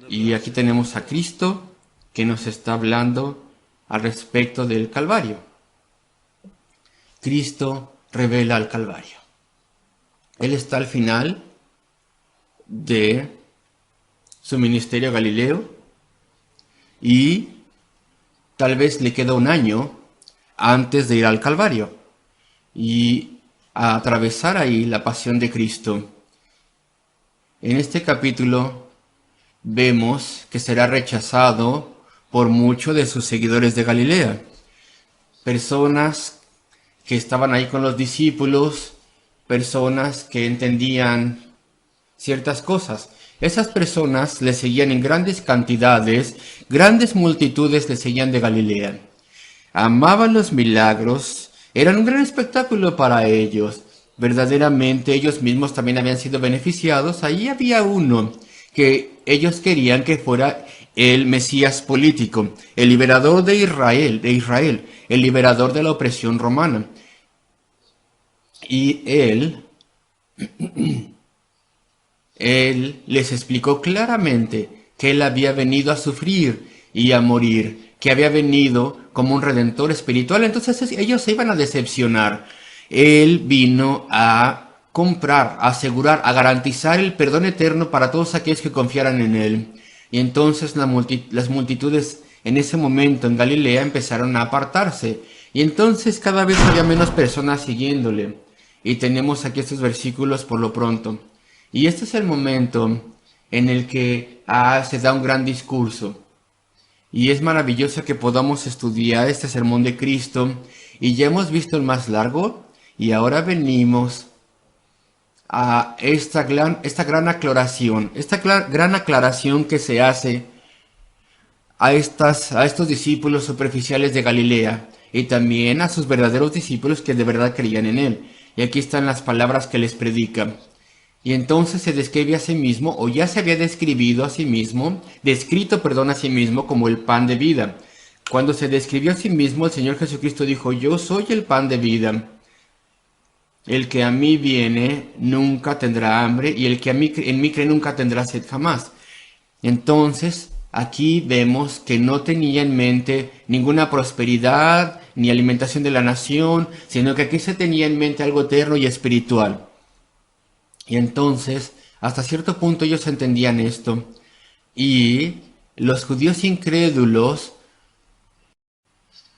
Y aquí tenemos a Cristo que nos está hablando al respecto del Calvario. Cristo revela al Calvario. Él está al final de su ministerio Galileo y tal vez le queda un año antes de ir al Calvario y a atravesar ahí la pasión de Cristo. En este capítulo vemos que será rechazado por muchos de sus seguidores de Galilea, personas que estaban ahí con los discípulos, personas que entendían ciertas cosas. Esas personas le seguían en grandes cantidades, grandes multitudes le seguían de Galilea. Amaban los milagros, eran un gran espectáculo para ellos. Verdaderamente ellos mismos también habían sido beneficiados. Ahí había uno que ellos querían que fuera el Mesías político, el liberador de Israel, el liberador de la opresión romana. Y él les explicó claramente que él había venido a sufrir y a morir, que había venido como un redentor espiritual. Entonces ellos se iban a decepcionar. Él vino a comprar, a asegurar, a garantizar el perdón eterno para todos aquellos que confiaran en él. Y entonces las multitudes en ese momento en Galilea empezaron a apartarse. Y entonces cada vez había menos personas siguiéndole. Y tenemos aquí estos versículos por lo pronto. Y este es el momento en el que se da un gran discurso. Y es maravilloso que podamos estudiar este sermón de Cristo. Y ya hemos visto el más largo. Y ahora venimos a esta gran aclaración. Gran aclaración que se hace a estos discípulos superficiales de Galilea. Y también a sus verdaderos discípulos que de verdad creían en él. Y aquí están las palabras que les predica. Y entonces se describe a sí mismo, o ya se había descrito a sí mismo como el pan de vida. Cuando se describió a sí mismo, el Señor Jesucristo dijo: yo soy el pan de vida. El que a mí viene nunca tendrá hambre, y el que en mí cree nunca tendrá sed jamás. Entonces, aquí vemos que no tenía en mente ninguna prosperidad ni alimentación de la nación, sino que aquí se tenía en mente algo eterno y espiritual. Y entonces, hasta cierto punto ellos entendían esto. Y los judíos incrédulos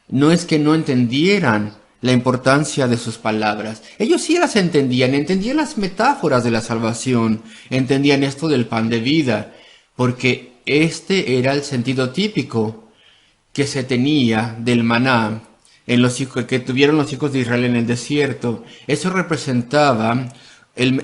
no es que no entendieran la importancia de sus palabras. Ellos sí las entendían las metáforas de la salvación, entendían esto del pan de vida, porque este era el sentido típico que se tenía del maná que tuvieron los hijos de Israel en el desierto. Eso representaba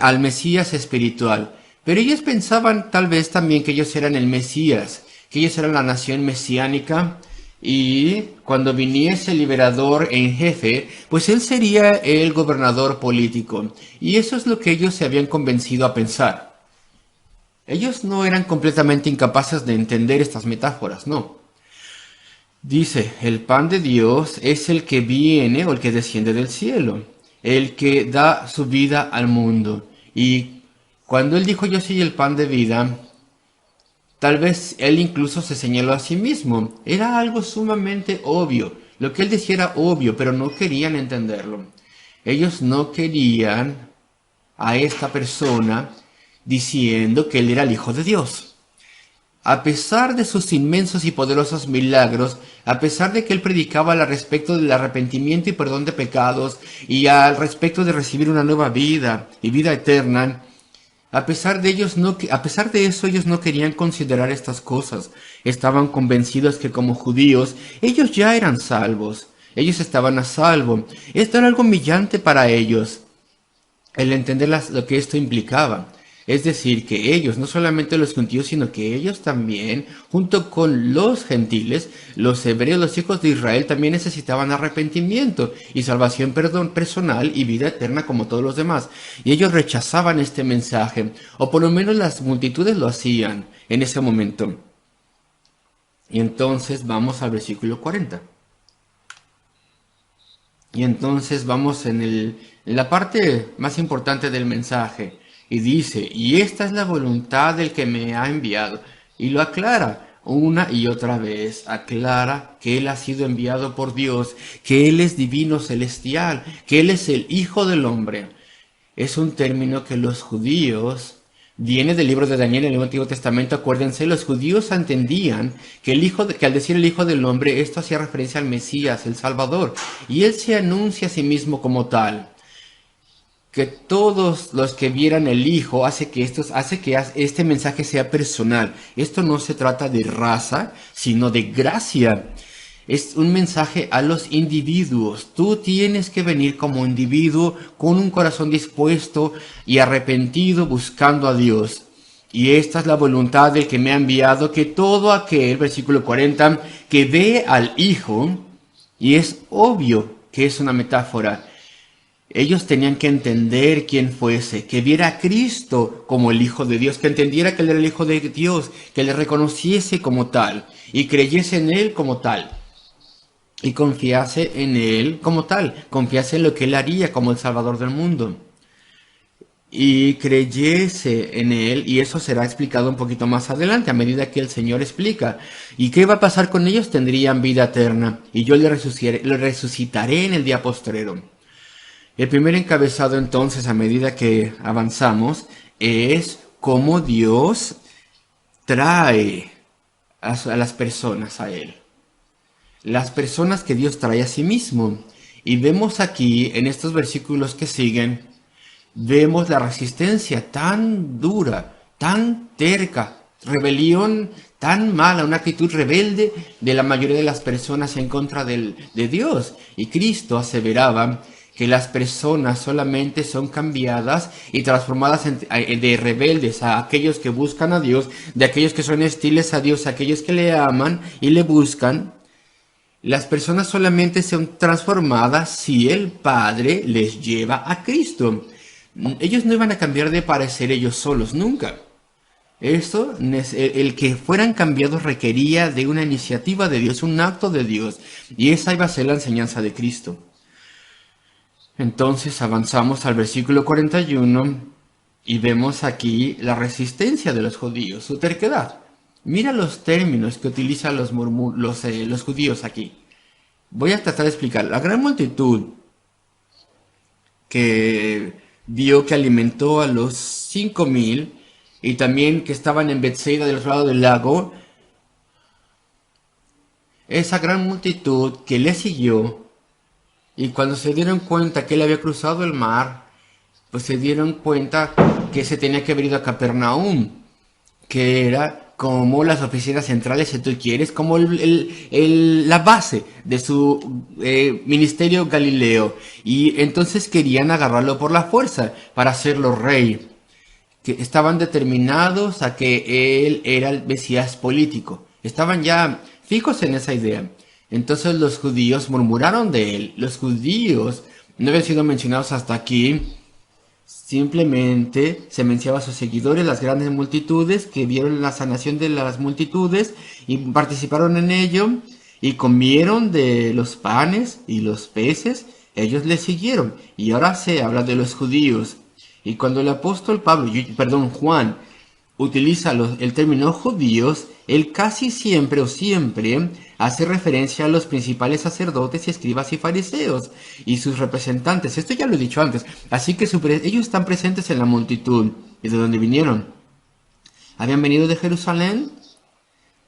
al Mesías espiritual. Pero ellos pensaban tal vez también que ellos eran el Mesías, que ellos eran la nación mesiánica, y cuando viniese el liberador en jefe, pues él sería el gobernador político. Y eso es lo que ellos se habían convencido a pensar. Ellos no eran completamente incapaces de entender estas metáforas, no. Dice, el pan de Dios es el que viene o el que desciende del cielo, el que da su vida al mundo. Y cuando él dijo yo soy el pan de vida, tal vez él incluso se señaló a sí mismo. Era algo sumamente obvio. Lo que él decía era obvio, pero no querían entenderlo. Ellos no querían a esta persona diciendo que él era el Hijo de Dios. A pesar de sus inmensos y poderosos milagros, a pesar de que él predicaba al respecto del arrepentimiento y perdón de pecados, y al respecto de recibir una nueva vida y vida eterna, a pesar de eso, ellos no querían considerar estas cosas. Estaban convencidos que como judíos, ellos ya eran salvos. Ellos estaban a salvo. Esto era algo humillante para ellos, el entender lo que esto implicaba. Es decir, que ellos, no solamente los judíos, sino que ellos también, junto con los gentiles, los hebreos, los hijos de Israel, también necesitaban arrepentimiento y salvación, perdón personal y vida eterna como todos los demás. Y ellos rechazaban este mensaje, o por lo menos las multitudes lo hacían en ese momento. Y entonces vamos al versículo 40. Y entonces vamos en la parte más importante del mensaje. Y dice, y esta es la voluntad del que me ha enviado, y lo aclara. Una y otra vez aclara que Él ha sido enviado por Dios, que Él es divino celestial, que Él es el Hijo del Hombre. Es un término que los judíos, viene del libro de Daniel en el Antiguo Testamento, acuérdense, los judíos entendían que que al decir el Hijo del Hombre, esto hacía referencia al Mesías, el Salvador, y Él se anuncia a sí mismo como tal. Que todos los que vieran el Hijo hace que este mensaje sea personal. Esto no se trata de raza, sino de gracia. Es un mensaje a los individuos. Tú tienes que venir como individuo con un corazón dispuesto y arrepentido buscando a Dios. Y esta es la voluntad del que me ha enviado, que todo aquel, versículo 40, que ve al Hijo, y es obvio que es una metáfora. Ellos tenían que entender quién fuese, que viera a Cristo como el Hijo de Dios, que entendiera que Él era el Hijo de Dios, que le reconociese como tal y creyese en Él como tal. Y confiase en Él como tal, confiase en lo que Él haría como el Salvador del mundo. Y creyese en Él, y eso será explicado un poquito más adelante, a medida que el Señor explica. ¿Y qué va a pasar con ellos? Tendrían vida eterna, y yo le resucitaré en el día postrero. El primer encabezado entonces, a medida que avanzamos, es cómo Dios trae a las personas a Él. Las personas que Dios trae a sí mismo. Y vemos aquí, en estos versículos que siguen, vemos la resistencia tan dura, tan terca, rebelión tan mala, una actitud rebelde de la mayoría de las personas en contra de Dios. Y Cristo aseveraba que las personas solamente son cambiadas y transformadas de rebeldes a aquellos que buscan a Dios, de aquellos que son hostiles a Dios, a aquellos que le aman y le buscan. Las personas solamente son transformadas si el Padre les lleva a Cristo. Ellos no iban a cambiar de parecer ellos solos, nunca. El que fueran cambiados requería de una iniciativa de Dios, un acto de Dios. Y esa iba a ser la enseñanza de Cristo. Entonces avanzamos al versículo 41 y vemos aquí la resistencia de los judíos, su terquedad. Mira los términos que utilizan los judíos aquí. Voy a tratar de explicar. La gran multitud que vio que alimentó a los 5,000 y también que estaban en Betsaida del otro lado del lago, esa gran multitud que le siguió, y cuando se dieron cuenta que él había cruzado el mar, pues se dieron cuenta que se tenía que haber ido a Capernaum, que era como las oficinas centrales, si tú quieres, como la base de su ministerio galileo. Y entonces querían agarrarlo por la fuerza para hacerlo rey. Que estaban determinados a que él era el Mesías político. Estaban ya fijos en esa idea. Entonces los judíos murmuraron de él. Los judíos no habían sido mencionados hasta aquí. Simplemente se mencionaba a sus seguidores, las grandes multitudes que vieron la sanación de las multitudes y participaron en ello y comieron de los panes y los peces. Ellos le siguieron. Y ahora se habla de los judíos. Y cuando el apóstol Juan utiliza el término judíos, él casi siempre o siempre hace referencia a los principales sacerdotes y escribas y fariseos y sus representantes. Esto ya lo he dicho antes. Así que ellos están presentes en la multitud. ¿Y de dónde vinieron? ¿Habían venido de Jerusalén?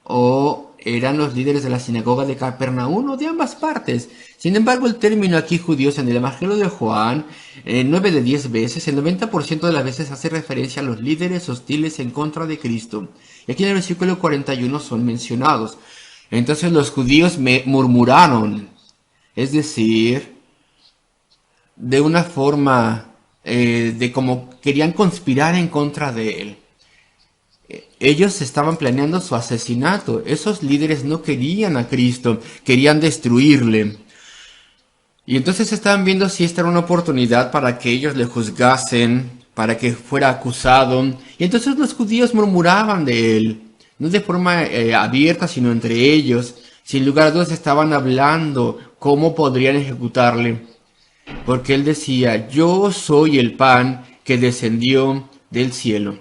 ¿O eran los líderes de la sinagoga de Capernaum o de ambas partes? Sin embargo, el término aquí judíos en el Evangelio de Juan, 9 de 10 veces, el 90% de las veces hace referencia a los líderes hostiles en contra de Cristo. Y aquí en el versículo 41 son mencionados. Entonces los judíos murmuraron, es decir, de una forma de como querían conspirar en contra de él. Ellos estaban planeando su asesinato. Esos líderes no querían a Cristo, querían destruirle. Y entonces estaban viendo si esta era una oportunidad para que ellos le juzgasen, para que fuera acusado. Y entonces los judíos murmuraban de él, no de forma abierta, sino entre ellos. Sin lugar a dudas estaban hablando cómo podrían ejecutarle. Porque él decía, yo soy el pan que descendió del cielo.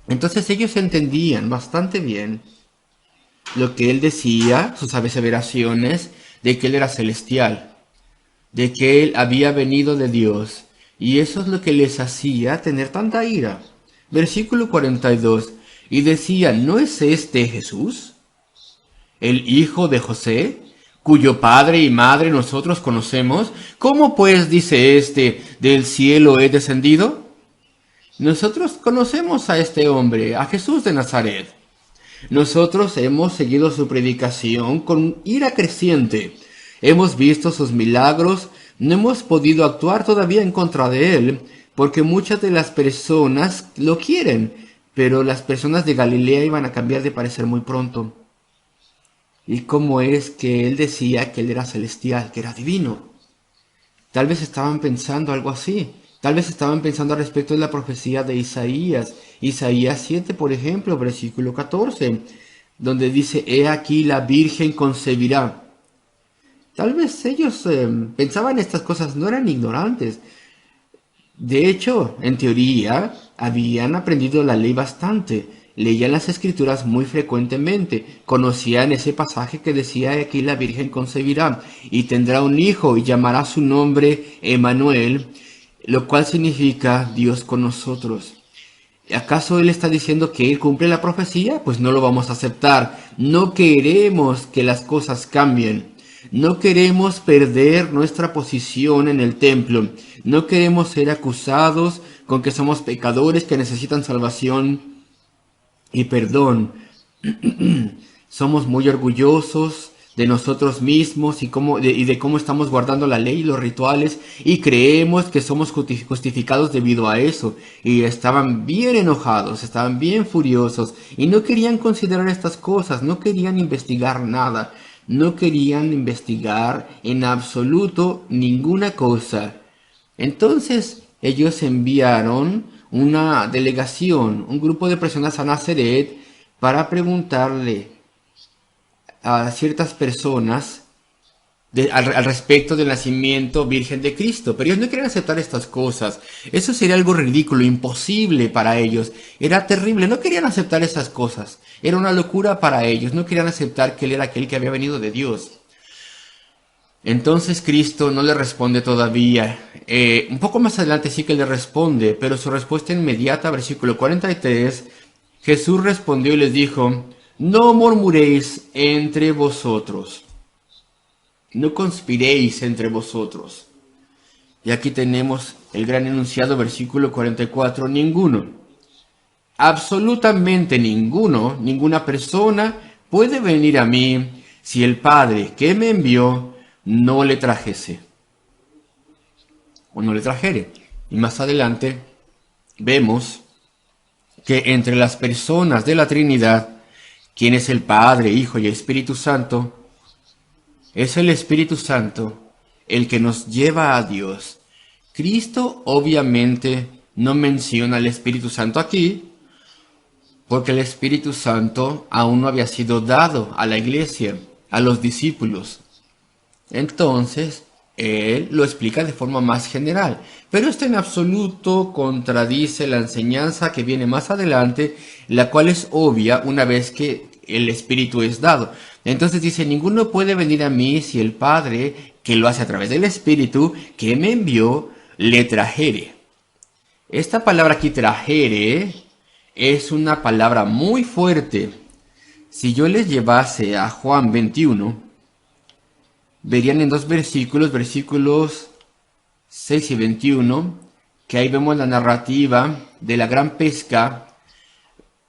Entonces ellos entendían bastante bien lo que él decía, sus aseveraciones, de que él era celestial, de que él había venido de Dios. Y eso es lo que les hacía tener tanta ira. Versículo 42. Y decían, ¿no es este Jesús, el hijo de José, cuyo padre y madre nosotros conocemos? ¿Cómo pues dice este, del cielo he descendido? Nosotros conocemos a este hombre, a Jesús de Nazaret. Nosotros hemos seguido su predicación con ira creciente. Hemos visto sus milagros, no hemos podido actuar todavía en contra de él, porque muchas de las personas lo quieren, pero las personas de Galilea iban a cambiar de parecer muy pronto. ¿Y cómo es que él decía que él era celestial, que era divino? Tal vez estaban pensando algo así. Tal vez estaban pensando al respecto de la profecía de Isaías. Isaías 7, por ejemplo, versículo 14, donde dice, he aquí la Virgen concebirá. Tal vez ellos pensaban estas cosas, no eran ignorantes. De hecho, en teoría, habían aprendido la ley bastante, leían las escrituras muy frecuentemente, conocían ese pasaje que decía aquí la Virgen concebirá y tendrá un hijo y llamará su nombre Emmanuel, lo cual significa Dios con nosotros. ¿Acaso él está diciendo que él cumple la profecía? Pues no lo vamos a aceptar. No queremos que las cosas cambien. No queremos perder nuestra posición en el templo. No queremos ser acusados con que somos pecadores que necesitan salvación y perdón. Somos muy orgullosos de nosotros mismos y de cómo estamos guardando la ley y los rituales y creemos que somos justificados debido a eso. Y estaban bien enojados, estaban bien furiosos y no querían considerar estas cosas, no querían investigar nada, no querían investigar en absoluto ninguna cosa. Entonces ellos enviaron una delegación, un grupo de personas a Nazaret para preguntarle a ciertas personas al respecto del nacimiento virgen de Cristo. Pero ellos no querían aceptar estas cosas. Eso sería algo ridículo, imposible para ellos. Era terrible, no querían aceptar esas cosas. Era una locura para ellos, no querían aceptar que él era aquel que había venido de Dios. Entonces Cristo no le responde todavía. Un poco más adelante sí que le responde, pero su respuesta inmediata, versículo 43, Jesús respondió y les dijo, no murmuréis entre vosotros, no conspiréis entre vosotros. Y aquí tenemos el gran enunciado, versículo 44, ninguno, absolutamente ninguno, ninguna persona puede venir a mí si el Padre que me envió no le trajese o no le trajere. Y más adelante vemos que entre las personas de la Trinidad, quien es el Padre, Hijo y Espíritu Santo, es el Espíritu Santo el que nos lleva a Dios. Cristo obviamente no menciona al Espíritu Santo aquí, porque el Espíritu Santo aún no había sido dado a la iglesia, a los discípulos. Entonces, él lo explica de forma más general, pero esto en absoluto contradice la enseñanza que viene más adelante, la cual es obvia una vez que el Espíritu es dado. Entonces dice, ninguno puede venir a mí si el Padre, que lo hace a través del Espíritu, que me envió, le trajere. Esta palabra aquí, trajere, es una palabra muy fuerte. Si yo les llevase a Juan 21, verían en dos versículos, versículos 6 y 21, que ahí vemos la narrativa de la gran pesca,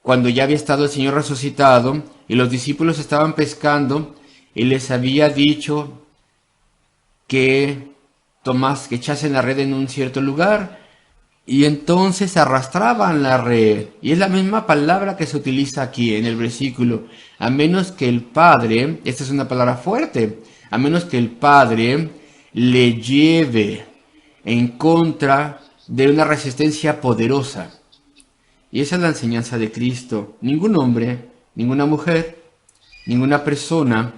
cuando ya había estado el Señor resucitado, y los discípulos estaban pescando, y les había dicho que Tomás, que echasen la red en un cierto lugar, y entonces arrastraban la red. Y es la misma palabra que se utiliza aquí en el versículo. A menos que el Padre, esta es una palabra fuerte, a menos que el Padre le lleve en contra de una resistencia poderosa. Y esa es la enseñanza de Cristo. Ningún hombre, ninguna mujer, ninguna persona,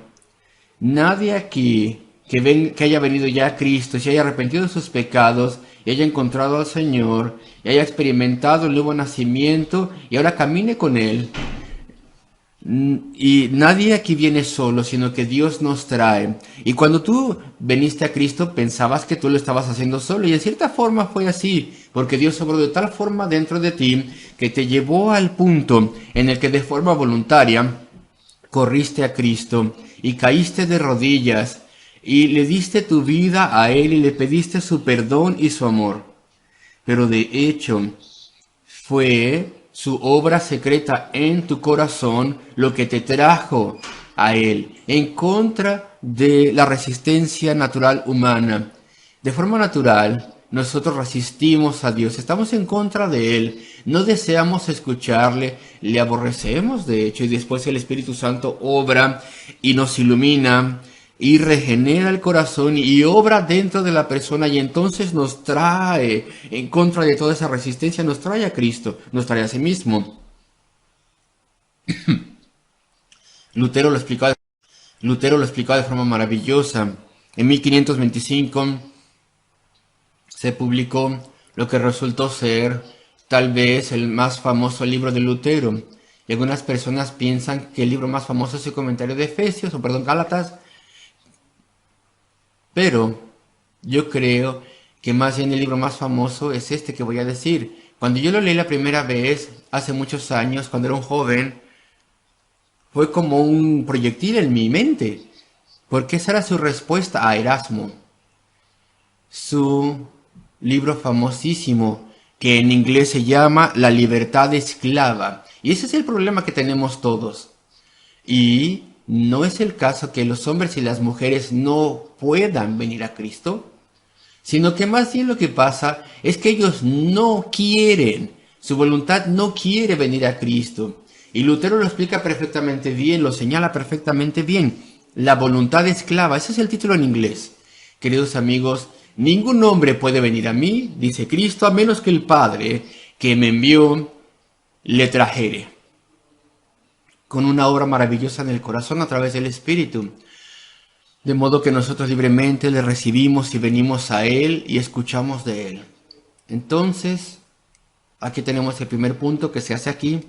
nadie aquí que haya venido ya a Cristo, se haya arrepentido de sus pecados y haya encontrado al Señor y haya experimentado el nuevo nacimiento y ahora camine con Él. Y nadie aquí viene solo, sino que Dios nos trae. Y cuando tú veniste a Cristo, pensabas que tú lo estabas haciendo solo, y en cierta forma fue así, porque Dios obró de tal forma dentro de ti que te llevó al punto en el que de forma voluntaria corriste a Cristo y caíste de rodillas y le diste tu vida a Él y le pediste su perdón y su amor. Pero de hecho, fue su obra secreta en tu corazón lo que te trajo a Él, en contra de la resistencia natural humana. De forma natural, nosotros resistimos a Dios, estamos en contra de Él, no deseamos escucharle, le aborrecemos de hecho, y después el Espíritu Santo obra y nos ilumina y regenera el corazón y obra dentro de la persona, y entonces nos trae, en contra de toda esa resistencia, nos trae a Cristo, nos trae a sí mismo. Lutero lo explicaba de forma maravillosa. En 1525 se publicó lo que resultó ser tal vez el más famoso libro de Lutero. Y algunas personas piensan que el libro más famoso es el comentario de Efesios, o perdón, Gálatas. Pero yo creo que más bien el libro más famoso es este que voy a decir. Cuando yo lo leí la primera vez, hace muchos años, cuando era un joven, fue como un proyectil en mi mente, porque esa era su respuesta a Erasmo. Su libro famosísimo, que en inglés se llama La libertad esclava. Y ese es el problema que tenemos todos. Y no es el caso que los hombres y las mujeres no puedan venir a Cristo, sino que más bien lo que pasa es que ellos no quieren, su voluntad no quiere venir a Cristo. Y Lutero lo explica perfectamente bien, lo señala perfectamente bien. La voluntad esclava, ese es el título en inglés. Queridos amigos, ningún hombre puede venir a mí, dice Cristo, a menos que el Padre que me envió le trajere, con una obra maravillosa en el corazón a través del Espíritu. De modo que nosotros libremente le recibimos y venimos a Él y escuchamos de Él. Entonces, aquí tenemos el primer punto que se hace aquí.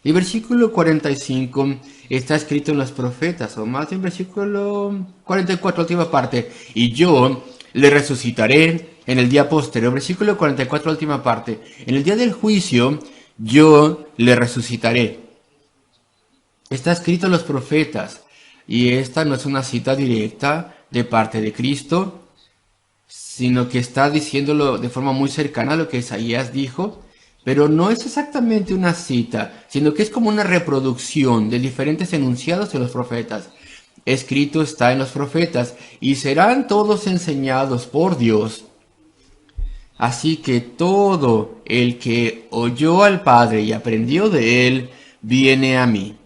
El versículo 45 está escrito en los profetas, o más bien versículo 44, última parte. Y yo le resucitaré en el día posterior. Versículo 44, última parte. En el día del juicio, yo le resucitaré. Está escrito en los profetas, y esta no es una cita directa de parte de Cristo, sino que está diciéndolo de forma muy cercana a lo que Isaías dijo, pero no es exactamente una cita, sino que es como una reproducción de diferentes enunciados de los profetas. Escrito está en los profetas, y serán todos enseñados por Dios. Así que todo el que oyó al Padre y aprendió de él, viene a mí.